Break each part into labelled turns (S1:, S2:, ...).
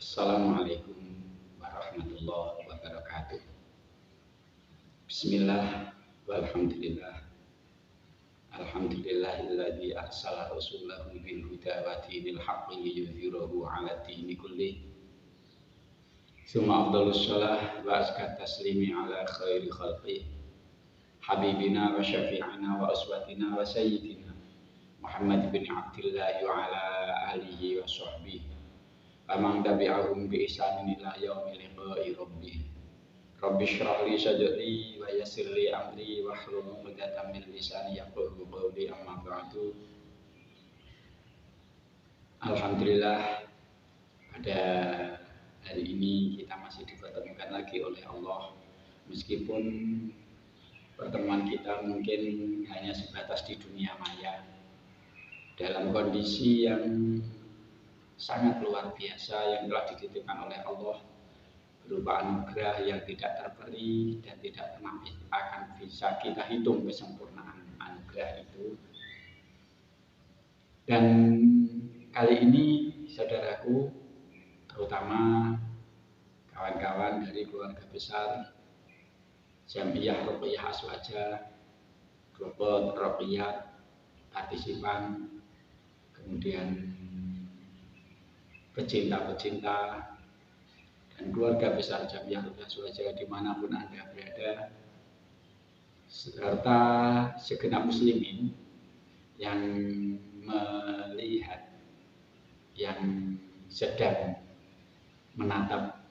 S1: Assalamualaikum warahmatullahi wabarakatuh. Bismillah walhamdulillah. Alhamdulillahilladzi arsala rasulahu bil huda wa dinil haqqi liyudhhirahu 'ala dini kullih. Tsumma afdhalus shalah wa azka taslimi 'ala khairi khalqih. Habibina wa syafi'ina wa aswatina wa sayyidina Muhammad bin Abdillah wa 'ala alihi wa sahbihi. Amang tabi'ahum bi ihsanin ila yaumil liqa'i rabbih. Rabbi shrah li sadri wa yassir li amri wa hlul 'uqdatam min lisani yafqahu qawli, amma ba'du. Alhamdulillah, pada hari ini kita masih dipertemukan lagi oleh Allah, meskipun pertemuan kita mungkin hanya sebatas di dunia maya, dalam kondisi yang sangat luar biasa yang telah dititipkan oleh Allah, berupa anugerah yang tidak terperi dan tidak pernah akan bisa kita hitung kesempurnaan anugerah itu. Dan kali ini saudaraku, terutama kawan-kawan dari keluarga besar Jamiyah Ruqyah Aswaja, Global Ruqyah, partisipan, kemudian pecinta-pecinta dan keluarga besar Jamiyah Ruqyah Aswaja dimanapun Anda berada, serta segenap muslimin yang melihat, yang sedang menatap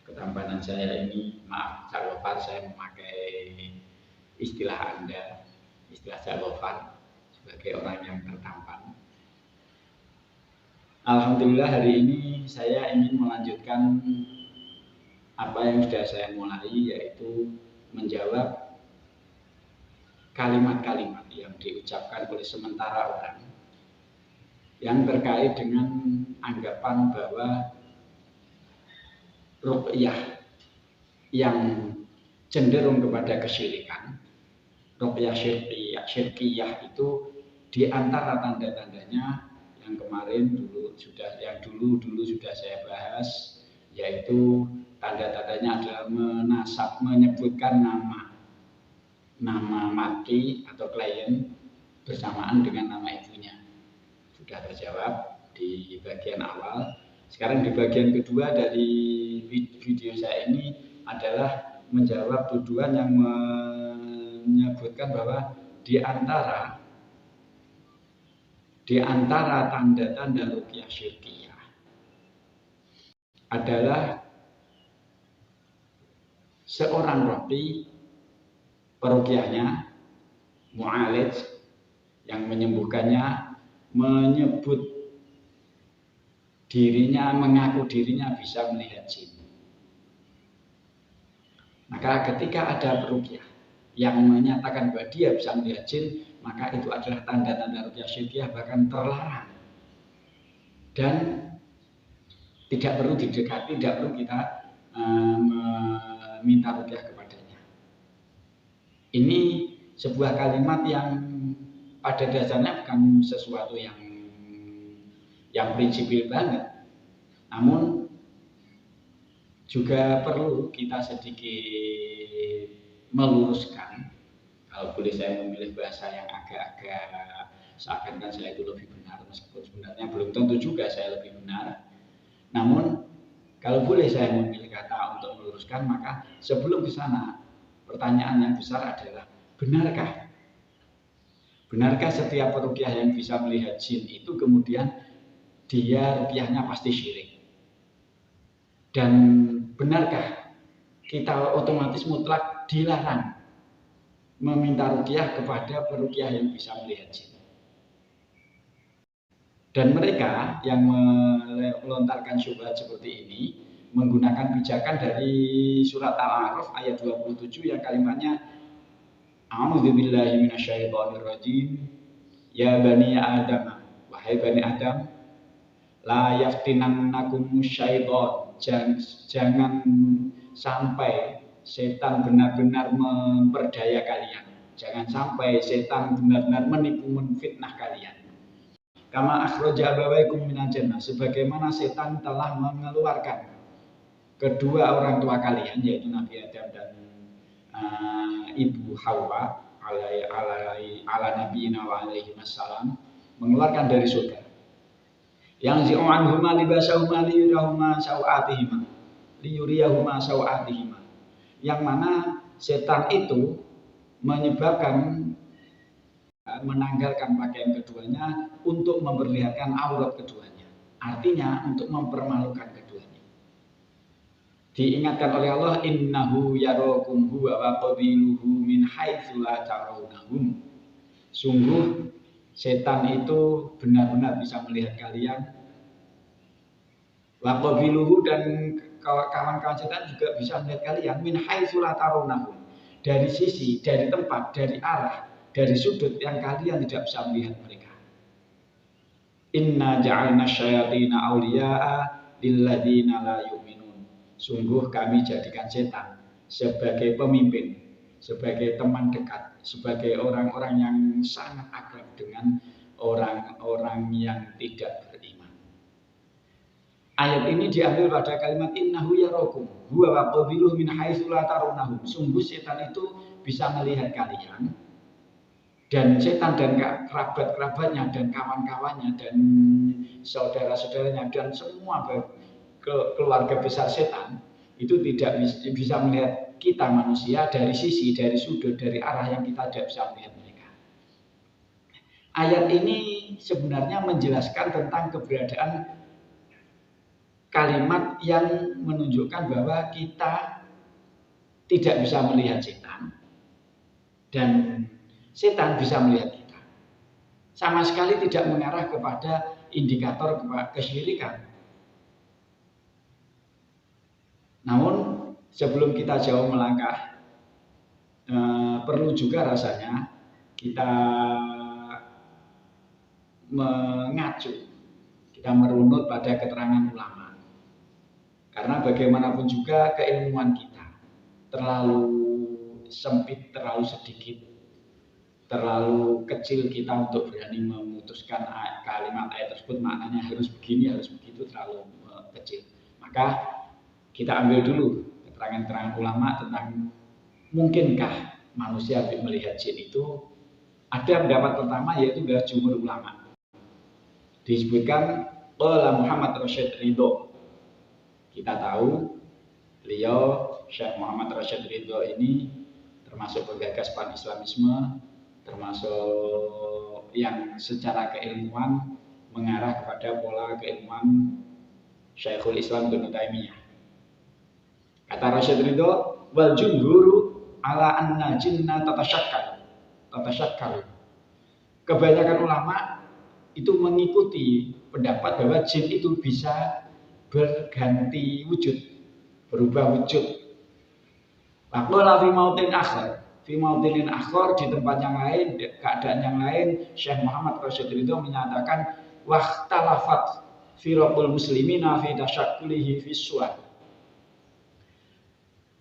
S1: ketampanan saya ini. Maaf Cak Gofar, saya memakai istilah Anda, istilah Cak Gofar sebagai orang yang tertampan. Alhamdulillah, hari ini saya ingin melanjutkan apa yang sudah saya mulai, yaitu menjawab kalimat-kalimat yang diucapkan oleh sementara orang yang terkait dengan anggapan bahwa ruqyah yang cenderung kepada kesyirikan, ruqyah syirkiyah itu di antara tanda-tandanya yang dulu sudah saya bahas, yaitu tanda-tandanya adalah menyebutkan nama mati atau klien bersamaan dengan nama ibunya. Sudah terjawab di bagian awal. Sekarang di bagian kedua dari video saya ini adalah menjawab tuduhan yang menyebutkan bahwa di antara tanda-tanda ruqyah syirkiyah adalah seorang rapi peruqyahnya, mu'alij yang menyembuhkannya, menyebut dirinya, mengaku dirinya bisa melihat jin. Maka ketika ada peruqyah yang menyatakan bahwa dia bisa melihat jin, maka itu adalah tanda-tanda ruqyah syirkiyah, bahkan terlarang dan tidak perlu didekati, tidak perlu kita meminta ruqyah kepadanya. Ini sebuah kalimat yang pada dasarnya bukan sesuatu yang prinsipil banget, namun juga perlu kita sedikit meluruskan. Kalau boleh saya memilih bahasa yang agak-agak seakan-akan saya itu lebih benar, meskipun sebenarnya belum tentu juga saya lebih benar. Namun kalau boleh saya memilih kata untuk meluruskan, maka sebelum ke sana, pertanyaan yang besar adalah, benarkah setiap peruqyah yang bisa melihat jin itu kemudian dia ruqyahnya pasti syirik? Dan benarkah kita otomatis mutlak dilarang meminta ruqyah kepada peruqyah yang bisa melihat jin? Dan mereka yang melontarkan syubhat seperti ini menggunakan pijakan dari surat Al-A'raf ayat 27 yang kalimatnya, A'udzubillahi minasyaitonirrajim, ya bani Adam, wahai bani Adam, la yaftinannakum syaiton, jangan sampai setan benar-benar memperdaya kalian, jangan sampai setan benar-benar menipu, menfitnah kalian. Kama akhraja abawaikum minal jannah, sebagaimana setan telah mengeluarkan kedua orang tua kalian, yaitu Nabi Adam dan Ibu Hawa ala nabiyina wa alaihi wassalam, mengeluarkan dari surga. Yang zi'anhuma libasahuma liyuriyahuma sawatihima, yang mana setan itu menyebabkan menanggalkan pakaian keduanya untuk memperlihatkan aurat keduanya, artinya untuk mempermalukan keduanya. Diingatkan oleh Allah, innahu yarakum huwa wa qabiluhu min haitsu la tarawnahum. Sungguh setan itu benar-benar bisa melihat kalian. Wa qabiluhu, dan kawan-kawan setan juga bisa melihat kalian min haitsu la tarawnahum, dari sisi, dari tempat, dari arah, dari sudut yang kalian tidak bisa melihat mereka. Inna ja'alna syayatina awliya'a lilladzina la yu'minun. Sungguh kami jadikan setan sebagai pemimpin, sebagai teman dekat, sebagai orang-orang yang sangat akrab dengan orang-orang yang tidak beriman. Ayat ini diambil pada kalimat innahu yarakum huwa wa qabiluhu min haitsu la tarawnahum. Sungguh setan itu bisa melihat kalian, dan setan dan kerabat-kerabatnya dan kawan-kawannya dan saudara-saudaranya dan semua keluarga besar setan itu tidak bisa melihat kita manusia dari sisi, dari sudut, dari arah yang kita tidak bisa melihat mereka. Ayat ini sebenarnya menjelaskan tentang keberadaan kalimat yang menunjukkan bahwa kita tidak bisa melihat setan dan setan bisa melihat kita. Sama sekali tidak mengarah kepada indikator kesyirikan. Namun sebelum kita jauh melangkah, perlu juga rasanya kita mengacu, kita merunut pada keterangan ulama. Karena bagaimanapun juga keilmuan kita terlalu sempit, terlalu sedikit, terlalu kecil kita untuk berani memutuskan kalimat ayat tersebut maknanya harus begini, harus begitu, terlalu kecil. Maka kita ambil dulu keterangan-keterangan ulama tentang mungkinkah manusia melihat jin itu. Ada pendapat pertama, yaitu dari jumhur ulama. Disebutkan qala Muhammad Rasyid Ridho. Kita tahu beliau Syekh Muhammad Rasyid Ridho ini termasuk penggagas Pan-Islamisme, termasuk yang secara keilmuan mengarah kepada pola keilmuan Syekhul Islam Ibnu Taimiyah. Kata Rasyid Ridho, wal jumhuru ala anna jinna tatasyakkal. Kebanyakan ulama itu mengikuti pendapat bahwa jin itu bisa berganti wujud, berubah wujud. Waqala fi mautin akhar, fi mautinin akhar, di tempat yang lain, keadaan yang lain, Syekh Muhammad Rasyid Ridho menyatakan wahtalafat firaqul muslimina fi tasyakkulihi fi suwar.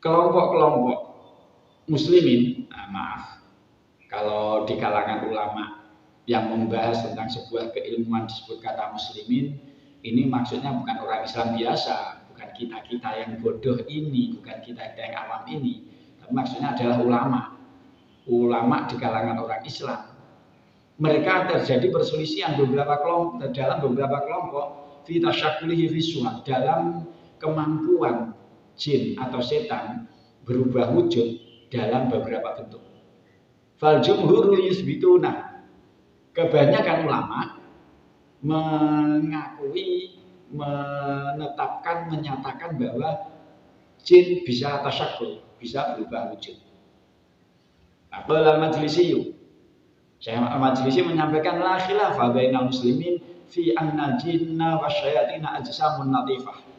S1: Kelompok-kelompok muslimin, kalau di kalangan ulama yang membahas tentang sebuah keilmuan disebut kata muslimin, ini maksudnya bukan orang Islam biasa, bukan kita-kita yang bodoh ini, bukan kita-kita yang awam ini, tapi maksudnya adalah ulama di kalangan orang Islam. Mereka terjadi perselisihan dalam beberapa kelompok fi tasyakkulihi fi suwar, dalam kemampuan jin atau setan berubah wujud dalam beberapa bentuk. Fal jumhur yusbituna, kebanyakan ulama mengakui, menetapkan, menyatakan bahwa jin bisa tasyakkul, bisa berubah wujud. Aqal al-Majlisi, Syekh al-Majlisi menyampaikan la khilafa bainal muslimin fi anna jinna wasyayatina ajsamun latifah.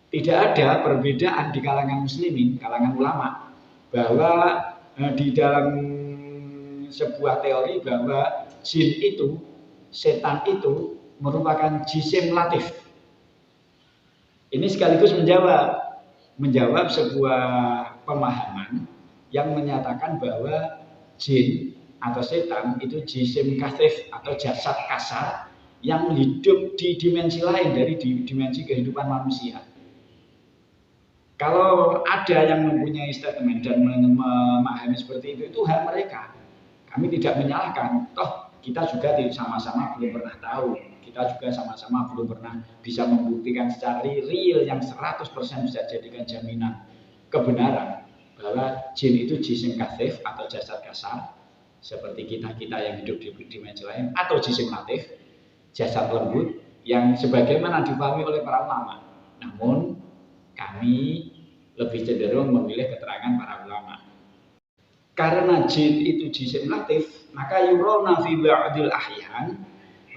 S1: Tidak ada perbedaan di kalangan muslimin, kalangan ulama, bahwa di dalam sebuah teori bahwa jin itu, setan itu merupakan jisim latif. Ini sekaligus menjawab sebuah pemahaman yang menyatakan bahwa jin atau setan itu jisim kasif atau jasad kasar yang hidup di dimensi lain dari dimensi kehidupan manusia. Kalau ada yang mempunyai statement dan memahami seperti itu hak mereka. Kami tidak menyalahkan, toh kita juga sama-sama belum pernah tahu, kita juga sama-sama belum pernah bisa membuktikan secara real yang 100% bisa jadikan jaminan kebenaran bahwa jin itu jisim kasif atau jasad kasar seperti kita yang hidup di dimensi lain, atau jisim latif, jasad lembut yang sebagaimana dipahami oleh para ulama. Namun kami lebih cenderung memilih keterangan para ulama. Karena jin itu jisim latif, maka yurona fi ba'dil ahyan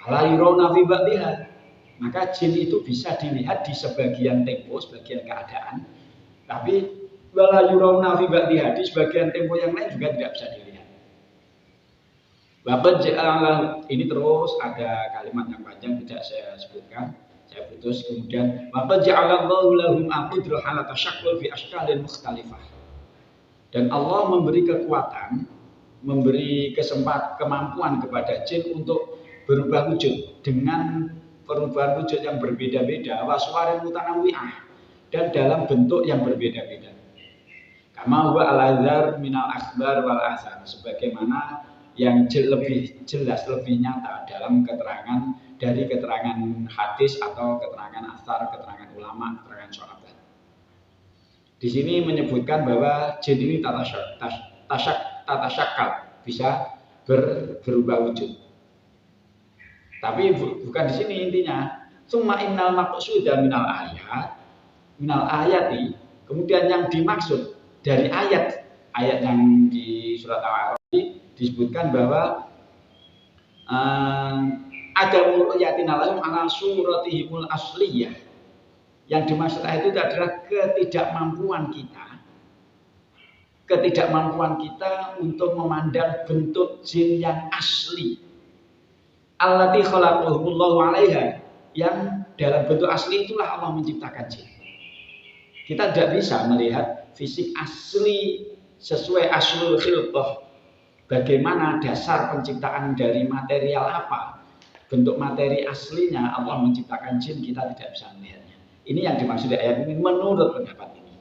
S1: wala yurona fi ba'diha. Maka jin itu bisa dilihat di sebagian tempo, sebagian keadaan, tapi wala yurona fi ba'diha, di sebagian tempo yang lain juga tidak bisa dilihat. Bapak ini terus ada kalimat yang panjang tidak saya sebutkan. Saya putus. Kemudian Bapak ja'alallahu lahum aqidra ala tashakkul fi ashkalin mukhtalifah. Dan Allah memberi kekuatan, memberi kemampuan kepada jin untuk berubah wujud dengan perubahan wujud yang berbeda-beda, waswarin mutanawwi'ah, dan dalam bentuk yang berbeda-beda. Kama huwa al-azhar minal akhbar wal athar, sebagaimana yang lebih jelas, lebih nyata dalam keterangan dari keterangan hadis atau keterangan asar, keterangan ulama, keterangan sahabat. Di sini menyebutkan bahwa jin ini tatasyakal, bisa berubah wujud. Tapi bukan di sini intinya. Summa innal maqsuda minal ayati, kemudian yang dimaksud dari ayat yang di surat Al-A'raf disebutkan bahwa ada ru'yatina lahum ala suratihimul asliyah. Yang dimaksud ayat itu adalah ketidakmampuan kita untuk memandang bentuk jin yang asli. Allati khalaqahumullahu 'alaiha, yang dalam bentuk asli itulah Allah menciptakan jin. Kita tidak bisa melihat fisik asli sesuai aslul khilqah. Bagaimana dasar penciptaan dari material apa, bentuk materi aslinya Allah menciptakan jin, kita tidak bisa melihatnya. Ini yang dimaksud ayat ini menurut pendapat ini.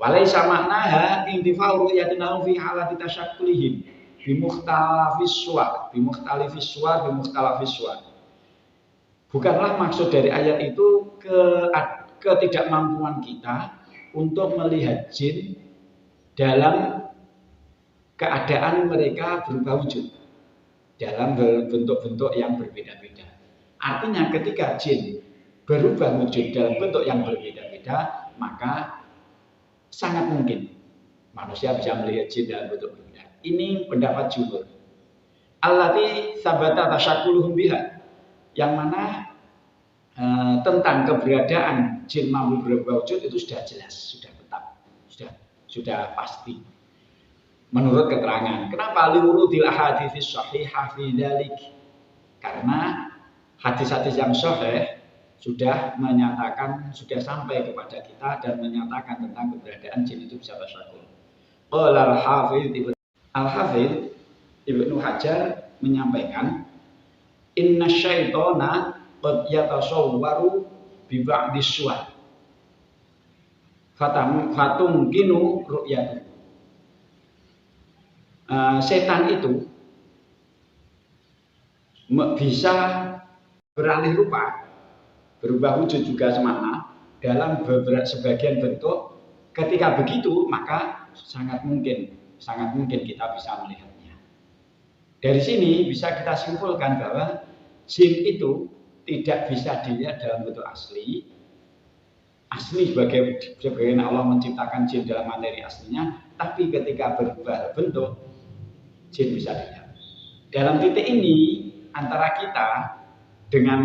S1: Walaysa maknaha intifa'u ru'yatinahum fi halati tasyakkulihim bimukhtalafis suwar. Bukanlah maksud dari ayat itu ketidakmampuan kita untuk melihat jin dalam keadaan mereka berubah wujud dalam bentuk-bentuk yang berbeda-beda. Artinya ketika jin berubah wujud dalam bentuk yang berbeda-beda, maka sangat mungkin manusia bisa melihat jin dalam bentuk berbeda. Ini pendapat jumhur. Allati sabata tasyakkuluhum biha, yang mana tentang keberadaan jin mampu berubah wujud itu sudah jelas, sudah tetap, sudah pasti. Menurut keterangan. Kenapa liwurudil ahadits shahihah fi dzalik? Karena hadis-hadis yang sahih sudah menyatakan, sudah sampai kepada kita dan menyatakan tentang keberadaan jin itu bisa tasyakul. Qala Al-Hafidz Ibnu Hajar menyampaikan, inna syaitana qad yatasawwaru bi ba'di suwar fatumkinu ru'yatuh. Setan itu bisa beralih rupa, berubah wujud juga semana dalam sebagian bentuk. Ketika begitu, maka sangat mungkin kita bisa melihatnya. Dari sini bisa kita simpulkan bahwa jin itu tidak bisa dilihat dalam bentuk asli sebagaimana Allah menciptakan jin dalam materi aslinya, tapi ketika berubah bentuk, jin bisa dilihat. Dalam titik ini antara kita dengan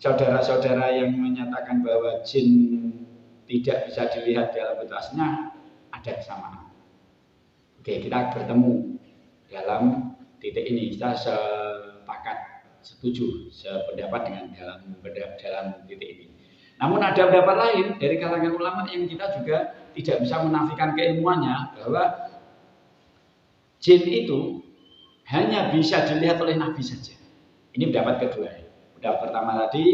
S1: saudara-saudara yang menyatakan bahwa jin tidak bisa dilihat dalam bentuk aslinya, ada kesamaan. Oke, kita bertemu dalam titik ini, kita sepakat, setuju, sependapat dengan dalam titik ini. Namun ada pendapat lain dari kalangan ulama yang kita juga tidak bisa menafikan keilmuannya, bahwa jin itu hanya bisa dilihat oleh Nabi saja. Ini pendapat kedua. Pendapat pertama tadi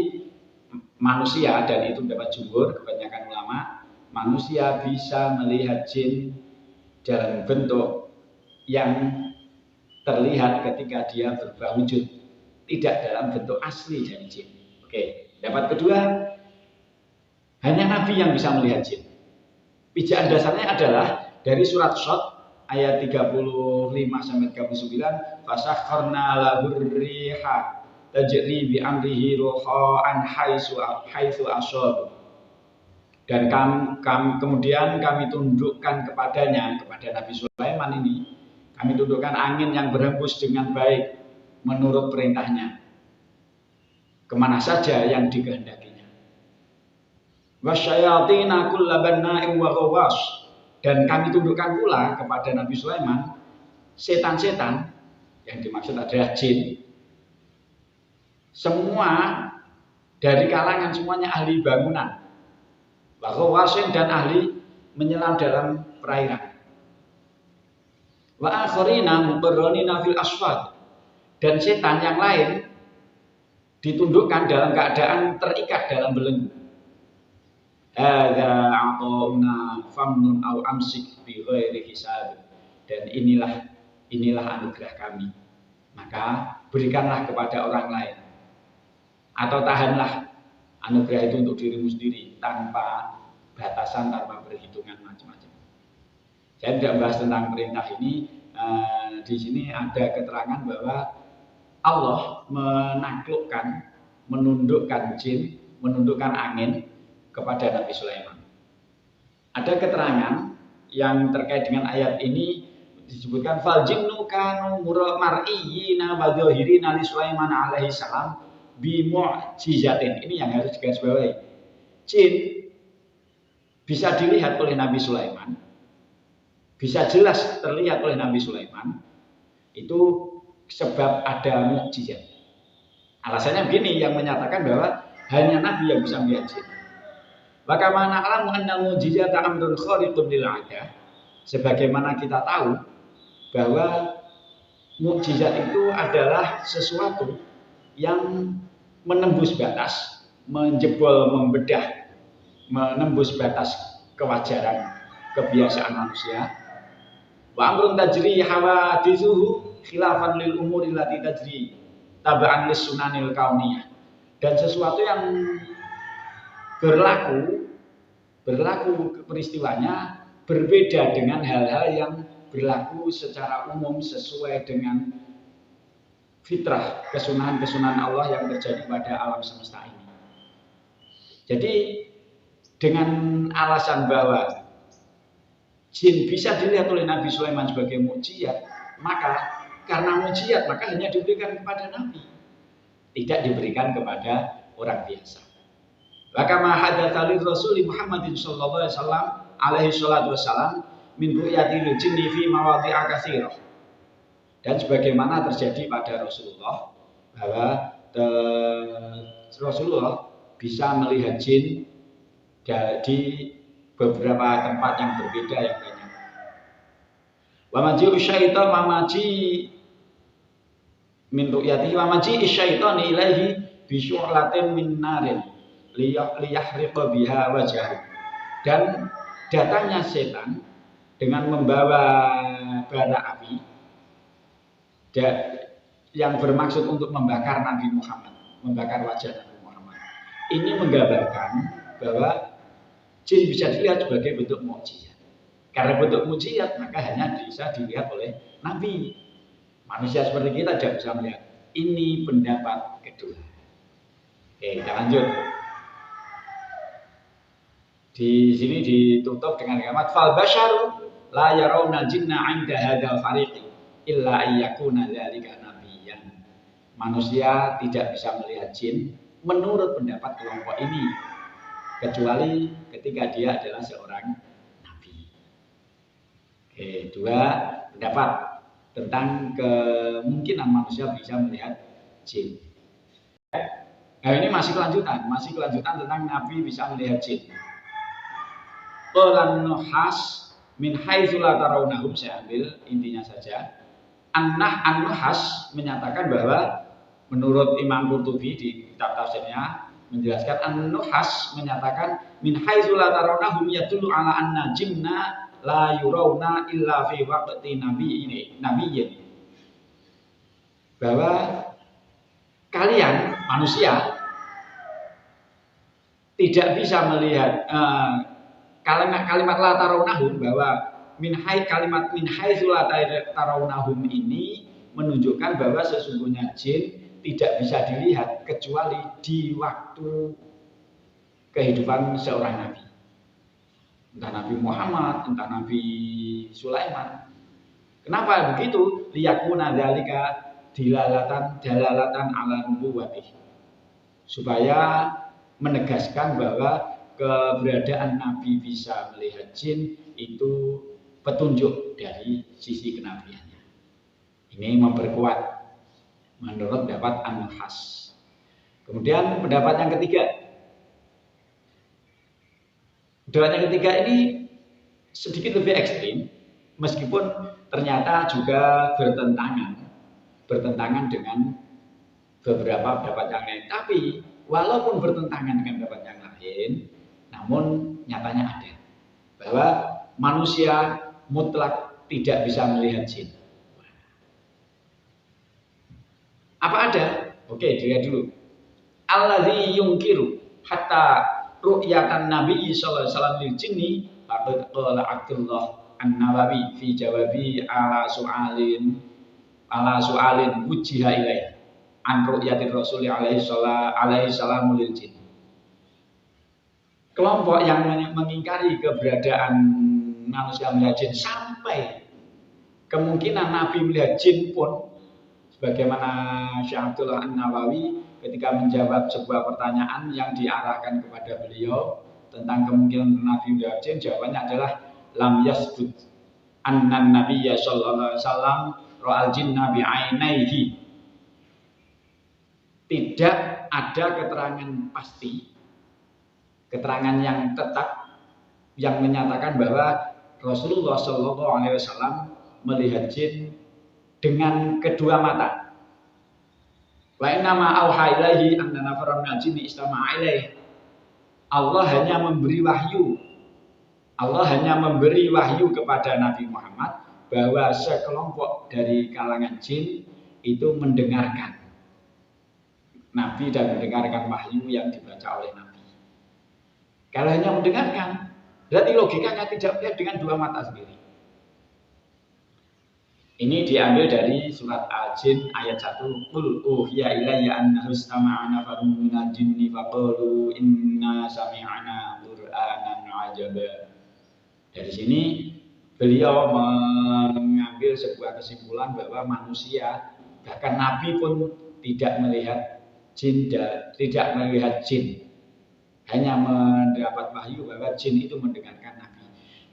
S1: manusia, dan itu pendapat jumhur kebanyakan ulama, manusia bisa melihat jin dalam bentuk yang terlihat ketika dia berubah wujud, tidak dalam bentuk asli dari jin. Oke, pendapat kedua, hanya Nabi yang bisa melihat jin. Pijaan dasarnya adalah dari surat Shad ayat 35 sampai 39, fasakharna lahur riha tajri bi amrihi ruhan haitsu asyab. Dan kemudian kami tundukkan kepadanya, kepada Nabi Sulaiman ini, kami tundukkan angin yang berhembus dengan baik menurut perintahnya kemana saja yang dikehendakinya. Wasyayatina kulla banna'in wa ghawas. Dan kami tundukkan pula kepada Nabi Sulaiman setan-setan, yang dimaksud adalah jin, semua dari kalangan semuanya ahli bangunan, wa ghawasin, dan ahli menyelam dalam perairan. Wa akharina muqarranina fil asfad, dan setan yang lain ditundukkan dalam keadaan terikat dalam belenggu. Hadza a'tuna famnun aw amsik bi ghairi hisab. Dan inilah anugerah kami, maka berikanlah kepada orang lain, atau tahanlah anugerah itu untuk dirimu sendiri tanpa batasan, tanpa perhitungan macam-macam. Saya tidak membahas tentang perintah ini. Di sini ada keterangan bahwa Allah menaklukkan, menundukkan jin, menundukkan angin kepada Nabi Sulaiman. Ada keterangan yang terkait dengan ayat ini, disebutkan fal jinnu kanu mar'iyina wa dhahirina li Sulaiman alaihi salam bi mu'jizatin. Ini yang harus digarisbawahi. Jin bisa dilihat oleh Nabi Sulaiman, bisa jelas terlihat oleh Nabi Sulaiman, itu sebab ada mukjizat. Alasannya begini, yang menyatakan bahwa hanya Nabi yang bisa melihat jin. Maka mana alamu anna mukjizata amrun khariqun lil 'ada. Sebagaimana kita tahu bahwa mukjizat itu adalah sesuatu yang menembus batas, menjebol, membedah, menembus batas kewajaran, kebiasaan manusia. Wa amrun tajri hawadithuhu khilafan lil umuri allati tajri tab'an lis sunanil kauniyah. Dan sesuatu yang berlaku peristiwanya berbeda dengan hal-hal yang berlaku secara umum sesuai dengan fitrah, kesunahan-kesunahan Allah yang terjadi pada alam semesta ini. Jadi dengan alasan bahwa jin bisa dilihat oleh Nabi Sulaiman sebagai mukjizat, maka karena mukjizat maka hanya diberikan kepada Nabi, tidak diberikan kepada orang biasa. Maka mahadatsa li Rasul Muhammadin sallallahu alaihi wasallam min ru'yatil jinni fi mawadhi'a katsirah. Dan sebagaimana terjadi pada Rasulullah, bahwa Rasulullah bisa melihat jin di beberapa tempat yang berbeda yang banyak. Wa maji syaitan mamaji min ru'yatihi wa maji syaitan ilaihi bi syu'latin min narin liyahriqa biha wajhahu. Dan datangnya setan dengan membawa bara api yang bermaksud untuk membakar Nabi Muhammad, membakar wajah Nabi Muhammad. Ini menggambarkan bahwa jin bisa dilihat sebagai bentuk mukjizat. Karena bentuk mukjizat maka hanya bisa dilihat oleh Nabi. Manusia seperti kita tidak bisa melihat. Ini pendapat kedua. Oke, kita lanjut. Di sini ditutup dengan kalimat fal basyaru la yarawna jinna 'inda hadzal fariqi illa ayyakuna dzalika nabiyyan. Manusia tidak bisa melihat jin menurut pendapat kelompok ini kecuali ketika dia adalah seorang nabi. Oke, dua pendapat tentang kemungkinan manusia bisa melihat jin. Nah, ini masih kelanjutan tentang nabi bisa melihat jin. Qalan nuhas min haitsu la tarawnahum, saya ambil intinya saja. An-Nuhas menyatakan bahwa menurut Imam Qurtubi di kitab tafsirnya menjelaskan an-nuhas menyatakan min haitsu la tarawnahum yadullu ala anna jinna la yurawna illa fi waqti nabiyyin, bahwa kalian manusia tidak bisa melihat kalimat la tarawnahum, bahwa kalimat min haitsu la tarawnahum ini menunjukkan bahwa sesungguhnya jin tidak bisa dilihat kecuali di waktu kehidupan seorang nabi. Entah Nabi Muhammad, entah Nabi Sulaiman. Kenapa begitu? Liyakuna dzalika dalalatan ala nubuwwatih. Supaya menegaskan bahwa keberadaan Nabi bisa melihat jin itu petunjuk dari sisi kenabiannya. Ini memperkuat menurut pendapat An-Nuhas. Kemudian pendapat yang ketiga. Pendapat yang ketiga ini sedikit lebih ekstrim, meskipun ternyata juga bertentangan dengan beberapa pendapat yang lain. Tapi walaupun bertentangan dengan pendapat yang lain, namun nyatanya ada bahwa manusia mutlak tidak bisa melihat jin. Apa ada? Oke, dilihat dulu. Alladzi yungkiru hatta ru'yatan Nabi sallallahu alaihi wasallam lil jinni faqad qala Abdullah An-Nawawi fi jawabi ala su'alin wujiha ilaih an ru'yatir Rasul alaihi salam lil jin. Kelompok yang mengingkari keberadaan manusia melihat jin sampai kemungkinan Nabi melihat jin pun, sebagaimana Syekh Abdullah An-Nawawi ketika menjawab sebuah pertanyaan yang diarahkan kepada beliau tentang kemungkinan Nabi melihat jin, jawabannya adalah lam yasbut annan nabiyya sallallahu alaihi wasallam ra'al jinna bi ainaihi. Tidak ada keterangan pasti, keterangan yang tetap yang menyatakan bahwa Rasulullah sallallahu alaihi wasallam melihat jin dengan kedua mata. Wa inna ma auha ilaihi anna nafaran minal jinni istama'a ilaihi. Allah hanya memberi wahyu kepada Nabi Muhammad bahwa sekelompok dari kalangan jin itu mendengarkan Nabi dan mendengarkan wahyu yang dibaca oleh Nabi. Kalau hanya mendengarkan, berarti logikanya tidak melihat dengan dua mata sendiri. Ini diambil dari surat Al-Jin ayat 1. Qul uhiya ilayya annahu istama'a nafarun minal jinni faqalu inna sami'na qur'anan 'ajaba. Dari sini beliau mengambil sebuah kesimpulan bahwa manusia, bahkan Nabi pun tidak melihat jin. Hanya mendapat wahyu bahwa jin itu mendengarkan Nabi.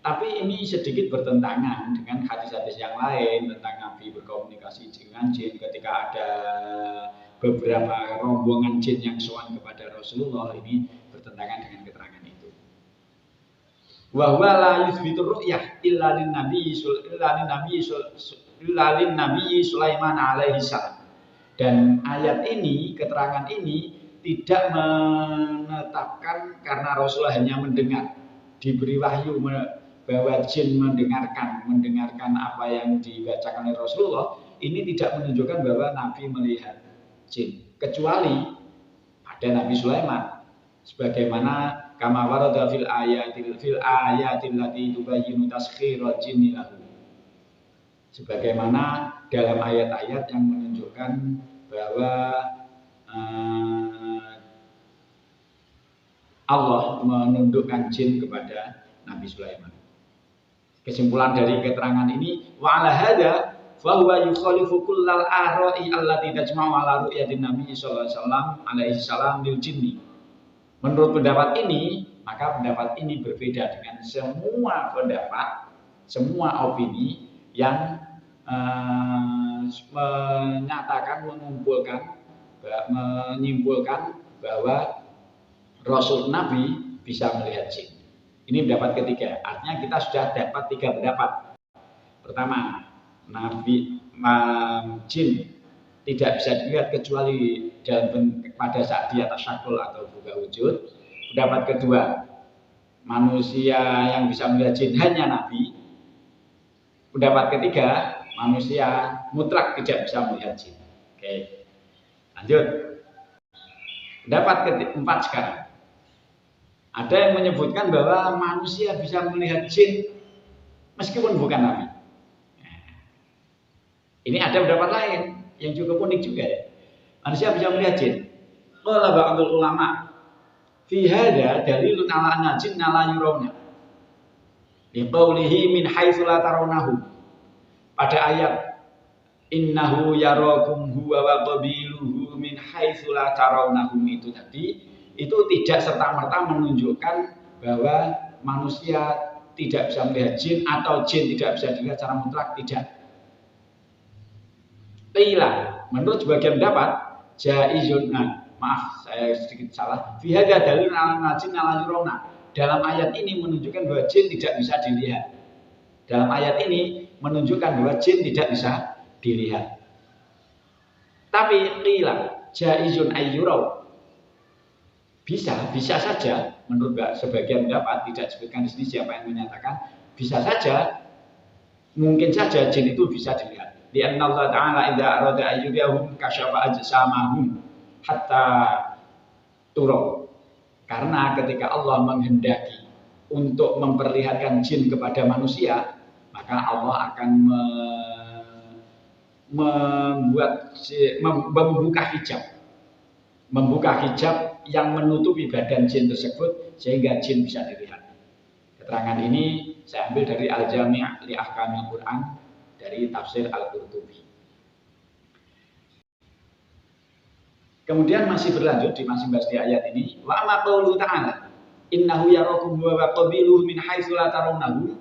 S1: Tapi ini sedikit bertentangan dengan hadis-hadis yang lain tentang Nabi berkomunikasi dengan jin ketika ada beberapa rombongan jin yang sowan kepada Rasulullah. Ini bertentangan dengan keterangan itu. Wa huwa la yuthbitu ru'yah illa lin nabi Sulaiman alaihi salam. Dan ayat ini, keterangan ini tidak menetapkan karena Rasulullah hanya mendengar, diberi wahyu bahwa jin mendengarkan apa yang dibacakan oleh Rasulullah. Ini tidak menunjukkan bahwa Nabi melihat jin, kecuali pada Nabi Sulaiman, sebagaimana kama warada fil ayatil lati tubayyinu taskhiral jinni lahu, sebagaimana dalam ayat-ayat yang menunjukkan bahwa Allah menundukkan jin kepada Nabi Sulaiman. Kesimpulan dari keterangan ini, wa ala hadza fa huwa yukhalifu kullal ara'i allati tajma'u ala ru'yatin Nabi sallallahu alaihi wasallam lil jinni. Menurut pendapat ini, maka pendapat ini berbeda dengan semua pendapat, semua opini yang menyimpulkan bahwa Rasul Nabi bisa melihat jin. Ini pendapat ketiga. Artinya kita sudah dapat 3 pendapat. Pertama, jin tidak bisa dilihat kecuali pada saat dia tasyakul atau buka wujud. Pendapat kedua, manusia yang bisa melihat jin hanya Nabi. Pendapat ketiga, manusia mutlak tidak bisa melihat jin. Oke, lanjut. Pendapat keempat sekarang. Ada yang menyebutkan bahwa manusia bisa melihat jin meskipun bukan Nabi. Ini ada pendapat lain yang cukup unik juga ya. Manusia bisa melihat jin. Qala ba'dul ulama fi hadza dalilun ala anna jinna la yurawna. Liqaulihi min haitsu la tarawnahu. Pada ayat innahu yarakum huwa wa qabiluhu min haitsu la tarawnahum itu tadi, itu tidak serta-merta menunjukkan bahwa manusia tidak bisa melihat jin atau jin tidak bisa dilihat secara mutlak, tidak. Qila, menurut sebagian pendapat, jaizun, maaf saya sedikit salah. Fi hadza dalilun ala jin la yurawna. Dalam ayat ini menunjukkan bahwa jin tidak bisa dilihat. Dalam ayat ini menunjukkan bahwa jin tidak bisa dilihat. Tapi qila jaizun ayyuraw. Bisa saja menurut sebagian pendapat, tidak disebutkan di sini siapa yang menyatakan, bisa saja, mungkin saja jin itu bisa dilihat. Lianna Allah Ta'ala idza arada ayyudahum kasyafa ajsamahum hatta turo. Karena ketika Allah menghendaki untuk memperlihatkan jin kepada manusia, maka Allah akan membuka hijab yang menutupi badan jin tersebut sehingga jin bisa dilihat. Keterangan ini saya ambil dari Al-Jami' li Ahkamil Quran dari tafsir Al-Qurtubi. Kemudian masih berlanjut di masing-masing di ayat ini, wa amma qaulu ta'ala innahu yarakum wa qabiluhu min haitsu la tarawnahu.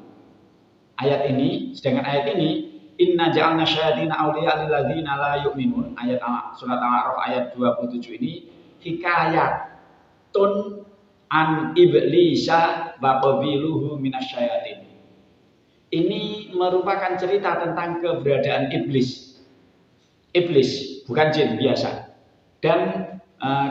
S1: Ayat ini, sedangkan ayat ini inna ja'alna syayatina awliya lil ladzina la yu'minun, ayat surat Al-A'raf ayat 27 ini hikayatun an iblisa wa qabiluhu minasyayatin. Ini merupakan cerita tentang keberadaan iblis. Iblis, bukan jin biasa. Dan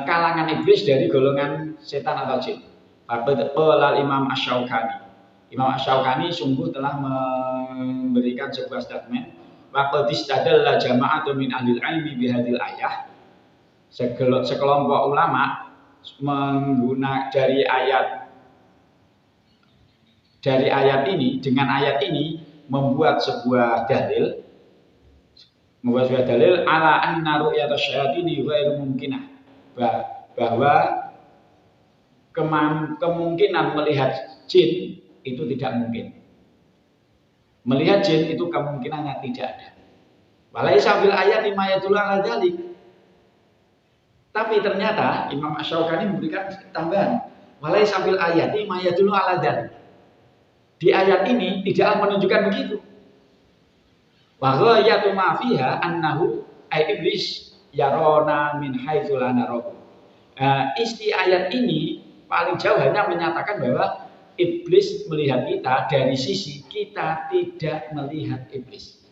S1: kalangan iblis dari golongan setan atau jin. Qala Imam Asy-Syaukani. Imam Asy-Syaukani sungguh telah memberikan sebuah statement. Wa qad istadalla jama'atun min ahlil ilmi bihadil ayah. Sekelompok ulama menggunakan dari ayat ini, dengan ayat ini membuat sebuah dalil ala anna ru'yatasy syayatini ghairu mumkinah, bahwa kemungkinan melihat jin itu tidak mungkin. Melihat jin itu kemungkinannya tidak ada. Walaisa fil ayati ma yadullu ala dzalik. Tapi ternyata Imam Asy-Syaukani memberikan tambahan, walaisa fil ayati ma yadullu ala dzalik. Di ayat ini tidak menunjukkan begitu. Wa ghayatu ma fiha annahu ay iblis yarona min haitsu la narahu. Isi ayat ini paling jauh hanya menyatakan bahwa iblis melihat kita dari sisi kita tidak melihat iblis.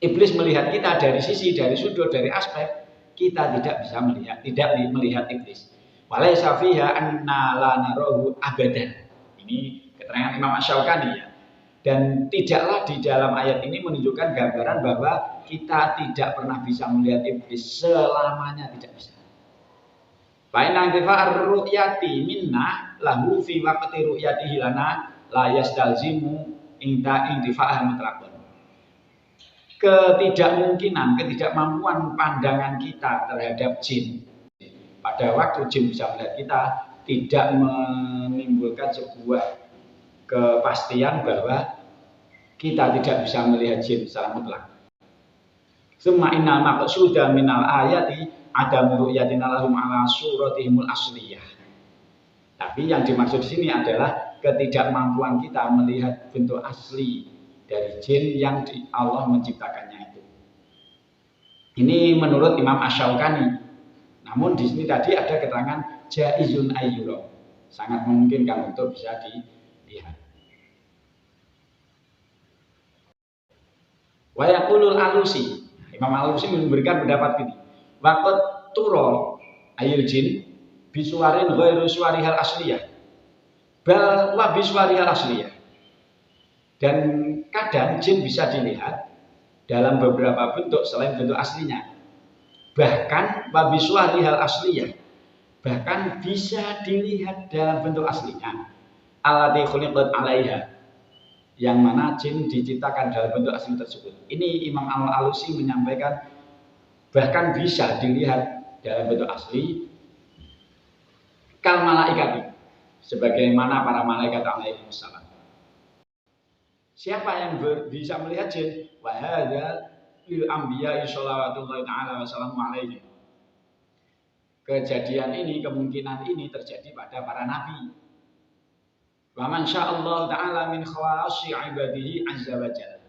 S1: Iblis melihat kita dari sisi, dari sudut, dari aspek kita tidak bisa melihat iblis. Walaysa fiha anna la narahu abadan. Ini keterangan Imam Asy-Syaukani ya. Dan tidaklah di dalam ayat ini menunjukkan gambaran bahwa kita tidak pernah bisa melihat iblis, selamanya tidak bisa. Fa inna intifa'ar ru'yati minna lahu fi waqti ru'yatihi lana la yastalzimu intifa'ah mutlaqan. Ketidakmampuan pandangan kita terhadap jin pada waktu jin bisa melihat kita tidak menimbulkan sebuah kepastian bahwa kita tidak bisa melihat jin secara mutlak. Summa innal maqsuda minal ayati adamu ru'yatina lahum ala suratihimul asliyah. Tapi yang dimaksud di sini adalah ketidakmampuan kita melihat bentuk asli dari jin yang Allah menciptakannya itu. Ini menurut Imam Asy-Syaukani. Namun di sini tadi ada keterangan jaizun ayyura, sangat memungkinkan untuk bisa dilihat. Wa yaqulul Alusi. Imam Al-Alusi memberikan pendapat gini. Waqat turo ayil jin bisuarin ghairu suarihal asliyah. Bal wa bisuarihal asliyah. Dan kadang jin bisa dilihat dalam beberapa bentuk selain bentuk aslinya. Bahkan wa bisuarihal asliyah. Bahkan bisa dilihat dalam bentuk aslinya. Allati khuliqat 'alaiha. Yang mana jin diciptakan dalam bentuk asli tersebut. Ini Imam Al-Alusi menyampaikan bahkan bisa dilihat dalam bentuk asli kal malaikat, sebagaimana para malaikat alaihissalam. Siapa yang bisa melihat jin? Wa hadza lil anbiya'i shallallahu ta'ala wa sallamu alaihi. Kejadian ini, kemungkinan ini terjadi pada para nabi. Wa man sya'allahu ta'ala min khawasi ibadihi azza wa jalla.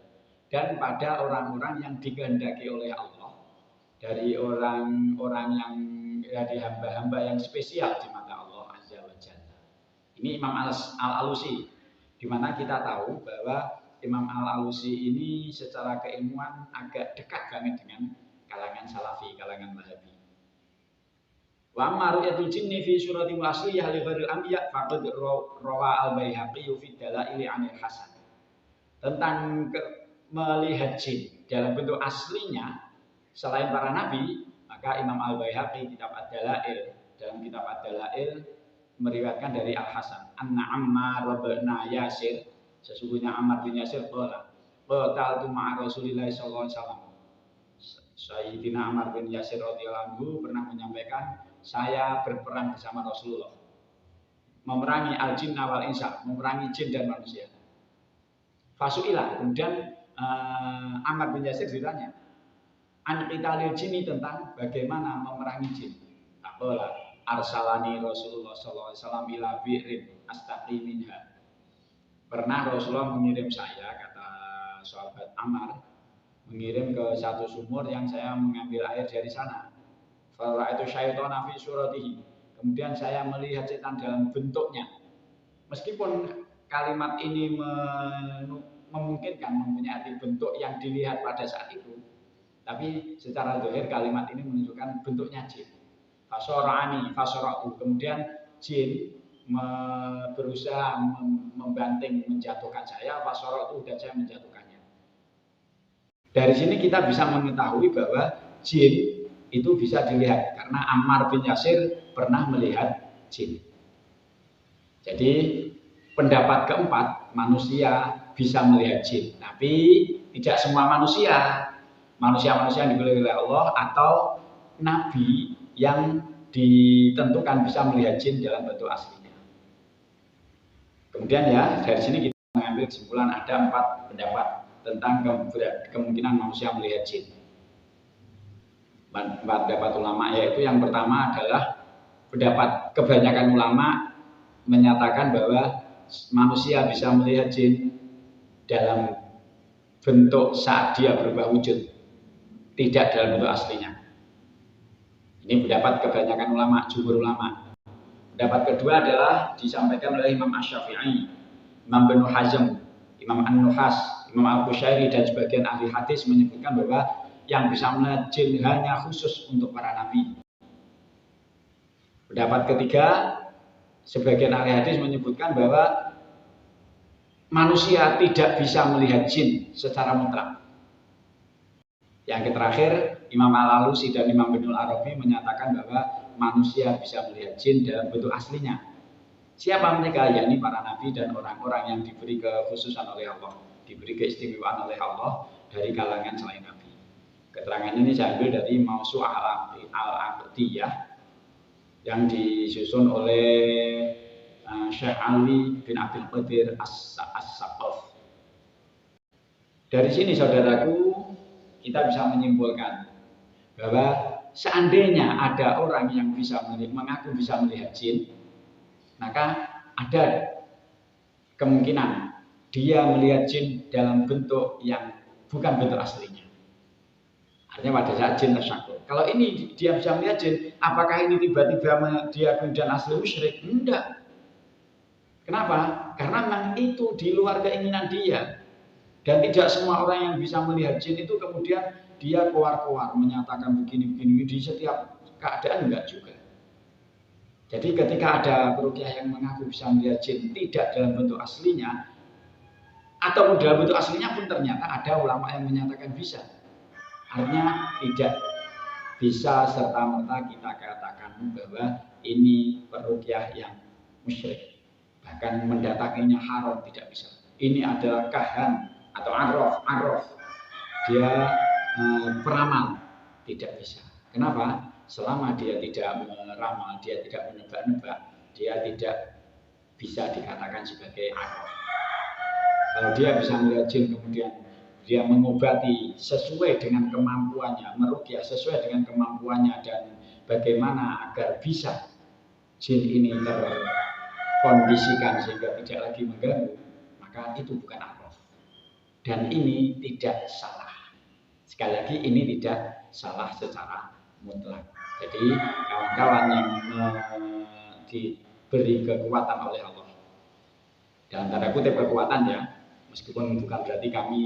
S1: Dan pada orang-orang yang dikehendaki oleh Allah, dari orang-orang yang dari hamba-hamba yang spesial di mata Allah azza wa jalla. Ini Imam Al-Alusi, di mana kita tahu bahwa Imam Al-Alusi ini secara keilmuan agak dekat banget dengan kalangan Salafi, kalangan Wahabi. Wa amma ru'yatul jinni fi suratil asliyah li ghairil anbiya faqad rawa al-Baihaqi fi dalail 'anil Hasan. Tentang melihat jin dalam bentuk aslinya selain para nabi, maka Imam Al-Baihaqi kitab Ad-Dalail, dalam kitab Ad-Dalail meriwayatkan dari Al-Hasan, anna Ammar bin Yasir, sesungguhnya Ammar bin Yasir qala qataltu ma'a Rasulillah sallallahu alaihi wasallam. Sayyidina Ammar bin Yasir radhiyallahu anhu pernah menyampaikan, saya berperang bersama Rasulullah memerangi al-jinna wal insa, memerangi jin dan manusia. Fasu'ilah, kemudian Ammar bin Yasir ditanya an qitalil jinni, tentang bagaimana memerangi jin. Aqala arsalani Rasulullah sallallahu alaihi wasallam ila bi'rin astaqi minha. Pernah Rasulullah mengirim saya, kata sahabat Ammar, mengirim ke satu sumur yang saya mengambil air dari sana. Fara'aitu syaitana fi suratihi. Kemudian saya melihat setan dalam bentuknya. Meskipun kalimat ini memungkinkan mempunyai arti bentuk yang dilihat pada saat itu, tapi secara zahir kalimat ini menunjukkan bentuknya jin. Fasora'ani, fasora'u. Kemudian jin berusaha membanting, menjatuhkan saya. Fasora'u, dan saya menjatuhkannya. Dari sini kita bisa mengetahui bahwa jin itu bisa dilihat karena Ammar bin Yasir pernah melihat jin. Jadi pendapat keempat, manusia bisa melihat jin, tapi tidak semua manusia yang dipilih oleh Allah atau nabi yang ditentukan bisa melihat jin dalam bentuk aslinya. Kemudian ya, dari sini kita mengambil kesimpulan ada 4 pendapat tentang kemungkinan manusia melihat jin. 4 pendapat ulama, yaitu yang pertama adalah pendapat kebanyakan ulama menyatakan bahwa manusia bisa melihat jin dalam bentuk saat dia berubah wujud, tidak dalam bentuk aslinya. Ini pendapat kebanyakan ulama, jumhur ulama. Pendapat kedua adalah disampaikan oleh Imam Asy-Syafi'i, Imam Ibnu Hazm, Imam An-Nuhas, Imam Al-Qushairi dan sebagian ahli hadis menyebutkan bahwa yang bisa melihat jin hanya khusus untuk para nabi. Pendapat ketiga, sebagian ahli hadis menyebutkan bahwa manusia tidak bisa melihat jin secara mutlak. Yang terakhir, Imam Al-Alusi dan Imam Ibnu Arabi menyatakan bahwa manusia bisa melihat jin dalam bentuk aslinya. Siapa mereka? Yakni para nabi dan orang-orang yang diberi kekhususan oleh Allah, diberi keistimewaan oleh Allah dari kalangan selain nabi. Keterangan ini saya ambil dari Mausu'ah Al-Aqdiyah yang disusun oleh Syekh Ali bin Abdul Qadir As-Saqaf. Dari sini saudaraku, kita bisa menyimpulkan bahwa seandainya ada orang yang bisa mengaku bisa melihat jin, maka ada kemungkinan dia melihat jin dalam bentuk yang bukan bentuk aslinya. Artinya pada saat jin tersyakur. Kalau ini dia bisa melihat jin, apakah ini tiba-tiba dia kemudian asli musyrik? Enggak. Kenapa? Karena memang itu di luar keinginan dia. Dan tidak semua orang yang bisa melihat jin itu kemudian dia keluar-keluar menyatakan begini-begini di setiap keadaan, enggak juga. Jadi ketika ada peruqyah yang mengaku bisa melihat jin tidak dalam bentuk aslinya, atau dalam bentuk aslinya pun ternyata ada ulama yang menyatakan bisa. Artinya tidak bisa serta-merta kita katakan bahwa ini peruqyah yang musyrik. Bahkan mendatanginya haram, tidak bisa. Ini adalah kahan atau arraf. Dia peramal, tidak bisa. Kenapa? Selama dia tidak meramal, dia tidak menebak-nebak, dia tidak bisa dikatakan sebagai arraf. Kalau dia bisa melihat jin kemudian dia mengobati sesuai dengan kemampuannya, meruqyah sesuai dengan kemampuannya, dan bagaimana agar bisa jin ini terkondisikan sehingga tidak lagi mengganggu, maka itu bukan arraf. Dan ini tidak salah. Sekali lagi, ini tidak salah secara mutlak. Jadi kawan-kawan yang diberi kekuatan oleh Allah, dalam tanda kutip kekuatan ya, meskipun bukan berarti kami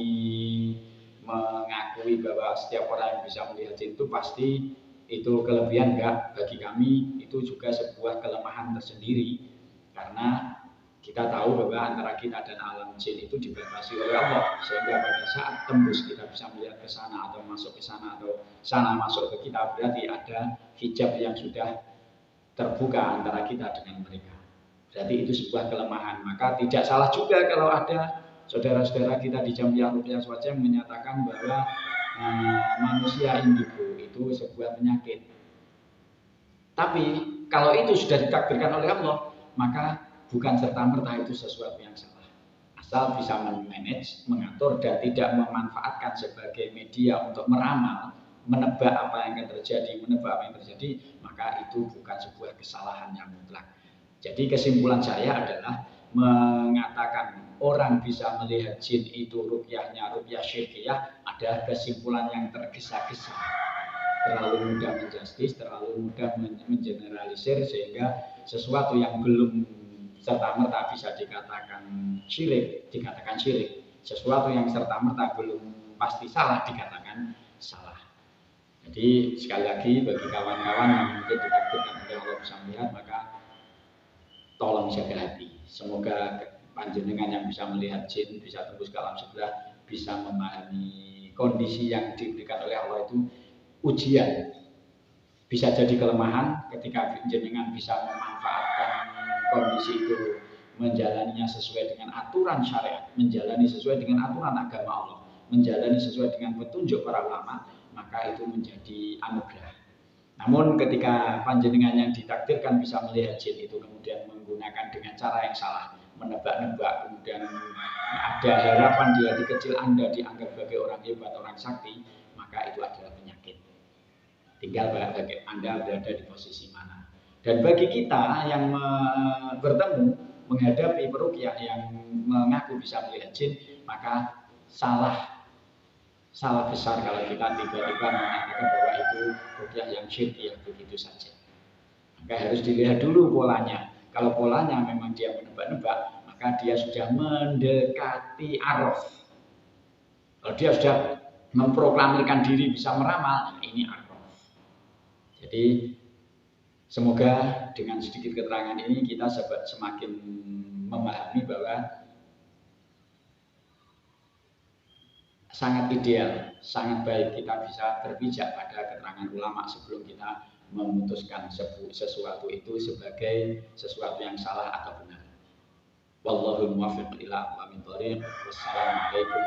S1: mengakui bahwa setiap orang yang bisa melihat jin itu pasti itu kelebihan, enggak. Bagi kami itu juga sebuah kelemahan tersendiri, karena kita tahu bahwa antara kita dan alam jin itu dibatasi oleh Allah, sehingga pada saat tembus kita bisa melihat ke sana atau masuk ke sana atau sana masuk ke kita, berarti ada hijab yang sudah terbuka antara kita dengan mereka. Berarti itu sebuah kelemahan. Maka tidak salah juga kalau ada saudara-saudara kita di Jamiah Ruqyah Swajah menyatakan bahwa manusia indigo itu sebuah penyakit. Tapi kalau itu sudah ditakdirkan oleh Allah, maka bukan serta-merta itu sesuatu yang salah. Asal bisa memanage, mengatur, dan tidak memanfaatkan sebagai media untuk meramal, menebak apa yang akan terjadi, menebak apa yang terjadi, maka itu bukan sebuah kesalahan yang mutlak. Jadi kesimpulan saya adalah mengatakan orang bisa melihat jin itu ruqyahnya ruqyah syirkiyah adalah kesimpulan yang tergesa-gesa, terlalu mudah menjustis, terlalu mudah mengeneralisir, sehingga sesuatu yang belum serta-merta bisa dikatakan syirik, sesuatu yang serta-merta belum pasti salah dikatakan salah. Jadi sekali lagi bagi kawan-kawan yang mungkin ditakdirkan oleh Allah bisa melihat, maka tolong jaga hati. Semoga panjenengan yang bisa melihat jin, bisa tembus ke alam sebelah, bisa memahami kondisi yang diberikan oleh Allah itu ujian. Bisa jadi kelemahan ketika panjenengan bisa memanfaatkan kondisi itu, menjalaninya sesuai dengan aturan syariat, menjalani sesuai dengan aturan agama Allah, menjalani sesuai dengan petunjuk para ulama, maka itu menjadi anugerah. Namun ketika panjenengan yang ditakdirkan bisa melihat jin itu kemudian menggunakan dengan cara yang salah, menebak-nebak, kemudian ada harapan di hati kecil Anda dianggap sebagai orang hebat, orang sakti, maka itu adalah penyakit. Tinggal bagi Anda berada di posisi mana. Dan bagi kita yang bertemu menghadapi peruqyah yang mengaku bisa melihat jin, maka salah besar kalau kita tiba-tiba mengatakan bahwa itu ruqyah yang syirkiyah begitu saja. Maka harus dilihat dulu polanya. Kalau polanya memang dia menebak-nebak, maka dia sudah mendekati arraf. Kalau dia sudah memproklamirkan diri bisa meramal, ini arraf. Jadi semoga dengan sedikit keterangan ini kita semakin memahami bahwa sangat ideal, sangat baik kita bisa berpijak pada keterangan ulama sebelum kita memutuskan sesuatu itu sebagai sesuatu yang salah atau benar. Wallahul muwaffiq ila aqwamit thoriq. Wassalamualaikum